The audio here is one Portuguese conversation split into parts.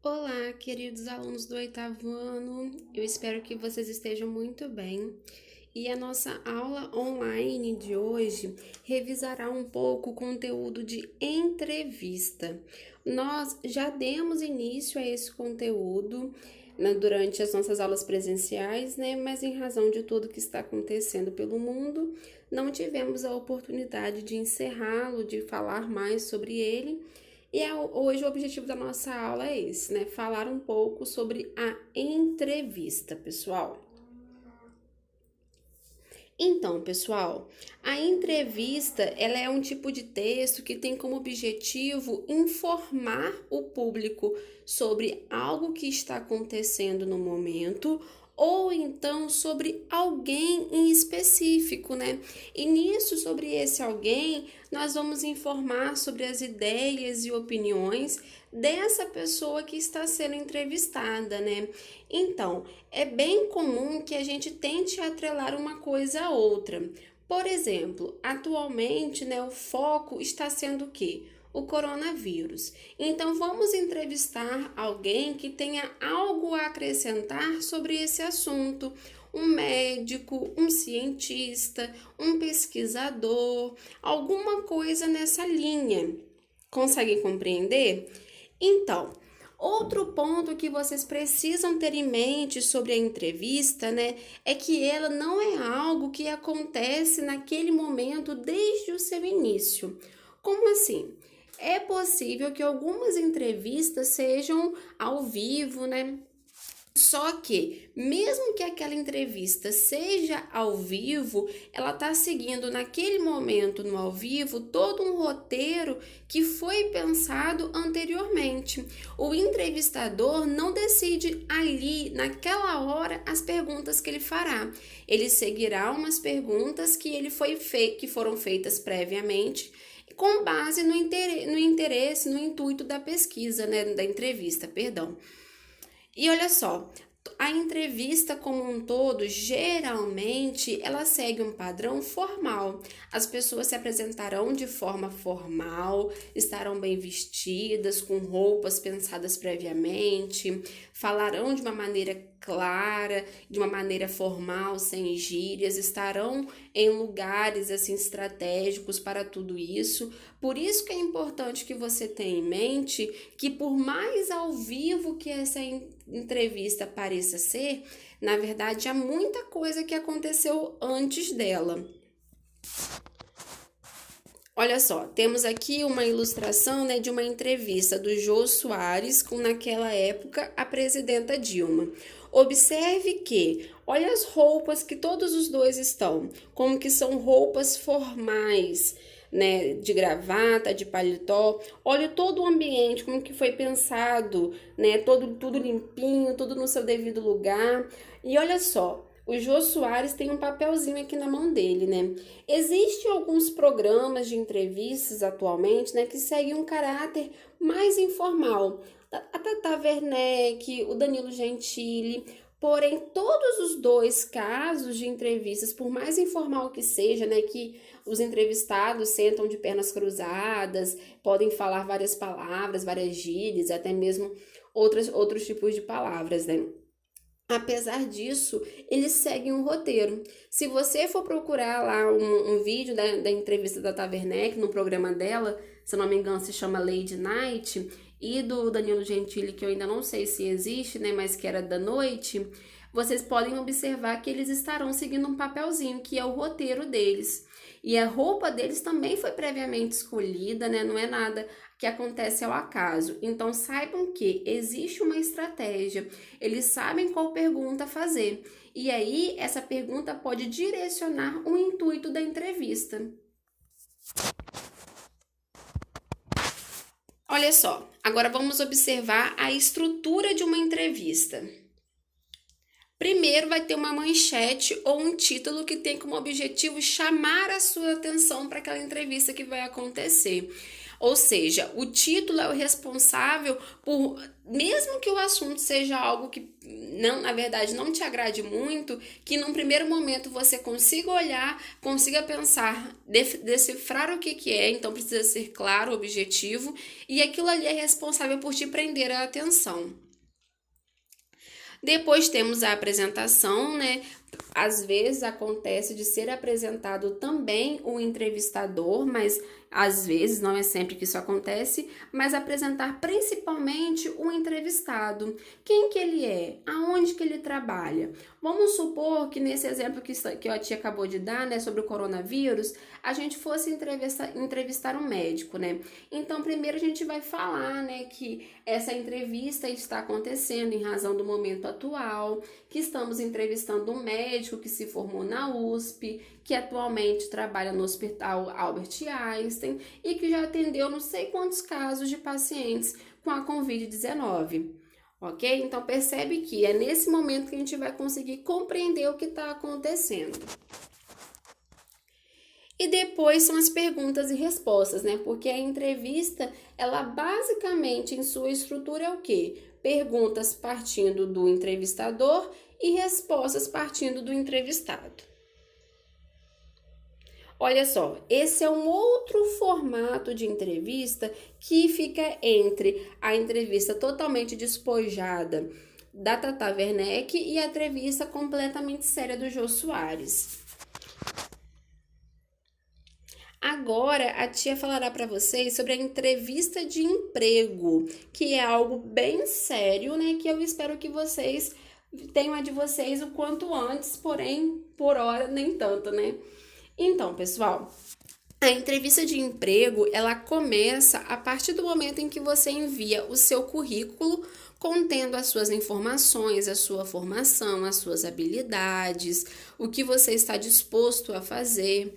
Olá, queridos alunos do oitavo ano, eu espero que vocês estejam muito bem. E a nossa aula online de hoje revisará um pouco o conteúdo de entrevista. Nós já demos início a esse conteúdo, né, durante as nossas aulas presenciais, né? Mas em razão de tudo que está acontecendo pelo mundo, não tivemos a oportunidade de encerrá-lo, de falar mais sobre ele. Hoje o objetivo da nossa aula é esse, né? Falar um pouco sobre a entrevista, pessoal. Então, pessoal, a entrevista, ela é um tipo de texto que tem como objetivo informar o público sobre algo que está acontecendo no momento ou então sobre alguém em específico, né? E nisso, sobre esse alguém, nós vamos informar sobre as ideias e opiniões dessa pessoa que está sendo entrevistada, né? Então, é bem comum que a gente tente atrelar uma coisa a outra. Por exemplo, atualmente, né, o foco está sendo o quê? O coronavírus. Então, vamos entrevistar alguém que tenha algo a acrescentar sobre esse assunto. Um médico, um cientista, um pesquisador, alguma coisa nessa linha. Conseguem compreender? Então, outro ponto que vocês precisam ter em mente sobre a entrevista, né, é que ela não é algo que acontece naquele momento desde o seu início. Como assim? É possível que algumas entrevistas sejam ao vivo, né? Só que, mesmo que aquela entrevista seja ao vivo, ela está seguindo naquele momento no ao vivo todo um roteiro que foi pensado anteriormente. O entrevistador não decide ali, naquela hora, as perguntas que ele fará. Ele seguirá umas perguntas que foram feitas previamente, com base no interesse, no intuito da pesquisa, né, da entrevista, perdão. E olha só, a entrevista como um todo, geralmente, ela segue um padrão formal. As pessoas se apresentarão de forma formal, estarão bem vestidas, com roupas pensadas previamente, falarão de uma maneira clara, de uma maneira formal, sem gírias, estarão em lugares assim estratégicos para tudo isso. Por isso que é importante que você tenha em mente que por mais ao vivo que essa entrevista pareça ser, na verdade há muita coisa que aconteceu antes dela. Olha só, temos aqui uma ilustração, né, de uma entrevista do Jô Soares com, naquela época, a presidenta Dilma. Observe que, olha as roupas que todos os dois estão, como que são roupas formais, né, de gravata, de paletó. Olha todo o ambiente, como que foi pensado, né, tudo limpinho, tudo no seu devido lugar. E olha só, o Jô Soares tem um papelzinho aqui na mão dele, né? Existem alguns programas de entrevistas atualmente, né, que seguem um caráter mais informal. A Tata Werneck, o Danilo Gentili. Porém, todos os dois casos de entrevistas, por mais informal que seja, né, que os entrevistados sentam de pernas cruzadas, podem falar várias palavras, várias gírias, até mesmo outros tipos de palavras, né? Apesar disso, eles seguem um roteiro. Se você for procurar lá um vídeo da entrevista da Tata Werneck no programa dela, se eu não me engano se chama Lady Night, e do Danilo Gentili, que eu ainda não sei se existe, né, mas que era da noite, vocês podem observar que eles estarão seguindo um papelzinho, que é o roteiro deles. E a roupa deles também foi previamente escolhida, né, não é nada que acontece ao acaso. Então saibam que existe uma estratégia, eles sabem qual pergunta fazer. E aí essa pergunta pode direcionar o intuito da entrevista. Olha só, agora vamos observar a estrutura de uma entrevista. Primeiro vai ter uma manchete ou um título que tem como objetivo chamar a sua atenção para aquela entrevista que vai acontecer. Ou seja, o título é o responsável por, mesmo que o assunto seja algo que não, na verdade, não te agrade muito, que num primeiro momento você consiga olhar, consiga pensar, decifrar o que é, então precisa ser claro, objetivo, e aquilo ali é responsável por te prender a atenção. Depois temos a apresentação, né? Às vezes acontece de ser apresentado também o entrevistador, mas às vezes, não é sempre que isso acontece, mas apresentar principalmente o entrevistado. Quem que ele é? Aonde que ele trabalha? Vamos supor que nesse exemplo que a tia acabou de dar, né, sobre o coronavírus, a gente fosse entrevistar um médico, né? Então, primeiro a gente vai falar, né, que essa entrevista está acontecendo em razão do momento atual, que estamos entrevistando um médico que se formou na USP, que atualmente trabalha no Hospital Albert Einstein e que já atendeu não sei quantos casos de pacientes com a Covid-19. Ok? Então percebe que é nesse momento que a gente vai conseguir compreender o que está acontecendo. E depois são as perguntas e respostas, né? Porque a entrevista, ela basicamente em sua estrutura é o quê? Perguntas partindo do entrevistador e respostas partindo do entrevistado. Olha só, esse é um outro formato de entrevista que fica entre a entrevista totalmente despojada da Tata Werneck e a entrevista completamente séria do Jô Soares. Agora a tia falará para vocês sobre a entrevista de emprego, que é algo bem sério, né? Que eu espero que vocês tenham a de vocês o quanto antes, porém, por hora, nem tanto, né? Então, pessoal, a entrevista de emprego, ela começa a partir do momento em que você envia o seu currículo contendo as suas informações, a sua formação, as suas habilidades, o que você está disposto a fazer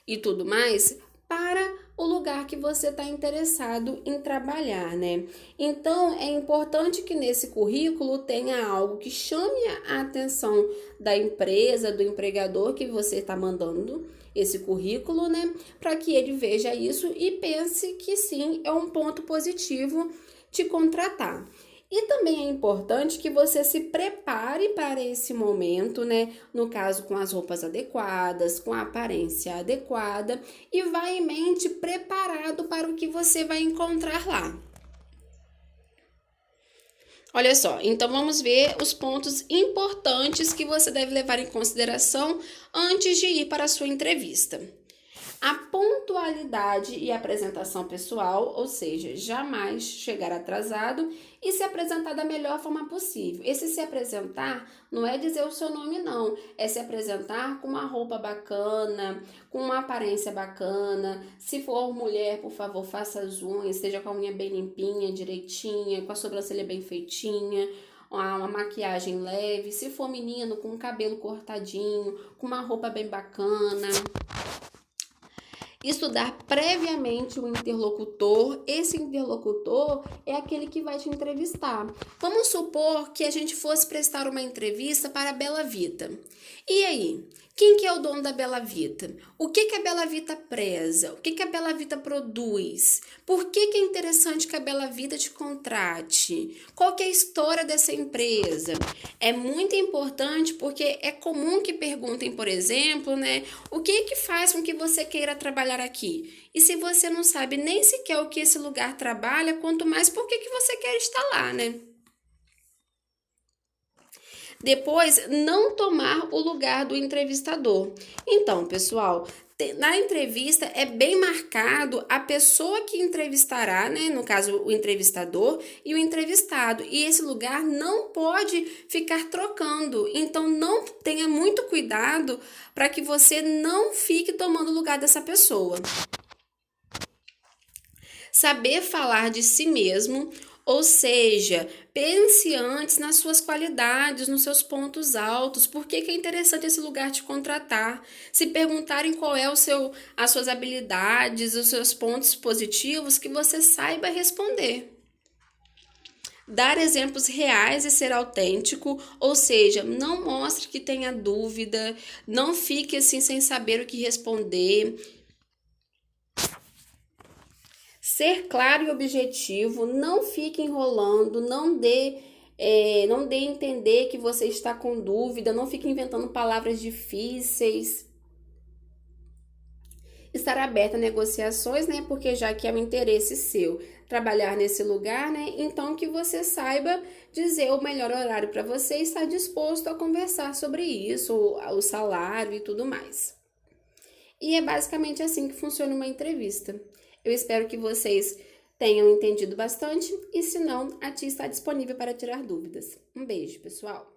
e tudo mais para o lugar que você está interessado em trabalhar, né? Então, é importante que nesse currículo tenha algo que chame a atenção da empresa, do empregador que você está mandando esse currículo, né? Para que ele veja isso e pense que sim, é um ponto positivo te contratar. E também é importante que você se prepare para esse momento, né? No caso, com as roupas adequadas, com a aparência adequada e vá em mente preparado para o que você vai encontrar lá. Olha só, então vamos ver os pontos importantes que você deve levar em consideração antes de ir para a sua entrevista. A pontualidade e apresentação pessoal, ou seja, jamais chegar atrasado e se apresentar da melhor forma possível. Esse se apresentar não é dizer o seu nome, não. É se apresentar com uma roupa bacana, com uma aparência bacana. Se for mulher, por favor, faça as unhas, esteja com a unha bem limpinha, direitinha, com a sobrancelha bem feitinha, uma maquiagem leve. Se for menino, com o cabelo cortadinho, com uma roupa bem bacana. Estudar previamente o interlocutor. Esse interlocutor é aquele que vai te entrevistar. Vamos supor que a gente fosse prestar uma entrevista para a Bela Vita. E aí? Quem que é o dono da Bela Vita? O que a Bela Vita preza? O que a Bela Vita produz? Por que é interessante que a Bela Vita te contrate? Qual que é a história dessa empresa? É muito importante porque é comum que perguntem, por exemplo, né? O que faz com que você queira trabalhar aqui? E se você não sabe nem sequer o que esse lugar trabalha, quanto mais por que você quer estar lá, né? Depois, não tomar o lugar do entrevistador. Então, pessoal, na entrevista é bem marcado a pessoa que entrevistará, né? No caso, o entrevistador e o entrevistado. E esse lugar não pode ficar trocando. Então, não tenha muito cuidado para que você não fique tomando o lugar dessa pessoa. Saber falar de si mesmo. Ou seja, pense antes nas suas qualidades, nos seus pontos altos. Por que é interessante esse lugar te contratar? Se perguntarem qual é as suas habilidades, os seus pontos positivos, que você saiba responder. Dar exemplos reais e ser autêntico, ou seja, não mostre que tenha dúvida, não fique assim sem saber o que responder. Ser claro e objetivo, não fique enrolando, não dê a entender que você está com dúvida, não fique inventando palavras difíceis. Estar aberta a negociações, né? Porque já que é um interesse seu trabalhar nesse lugar, né? Então que você saiba dizer o melhor horário para você e estar disposto a conversar sobre isso, o salário e tudo mais. E é basicamente assim que funciona uma entrevista. Eu espero que vocês tenham entendido bastante e, se não, a tia está disponível para tirar dúvidas. Um beijo, pessoal!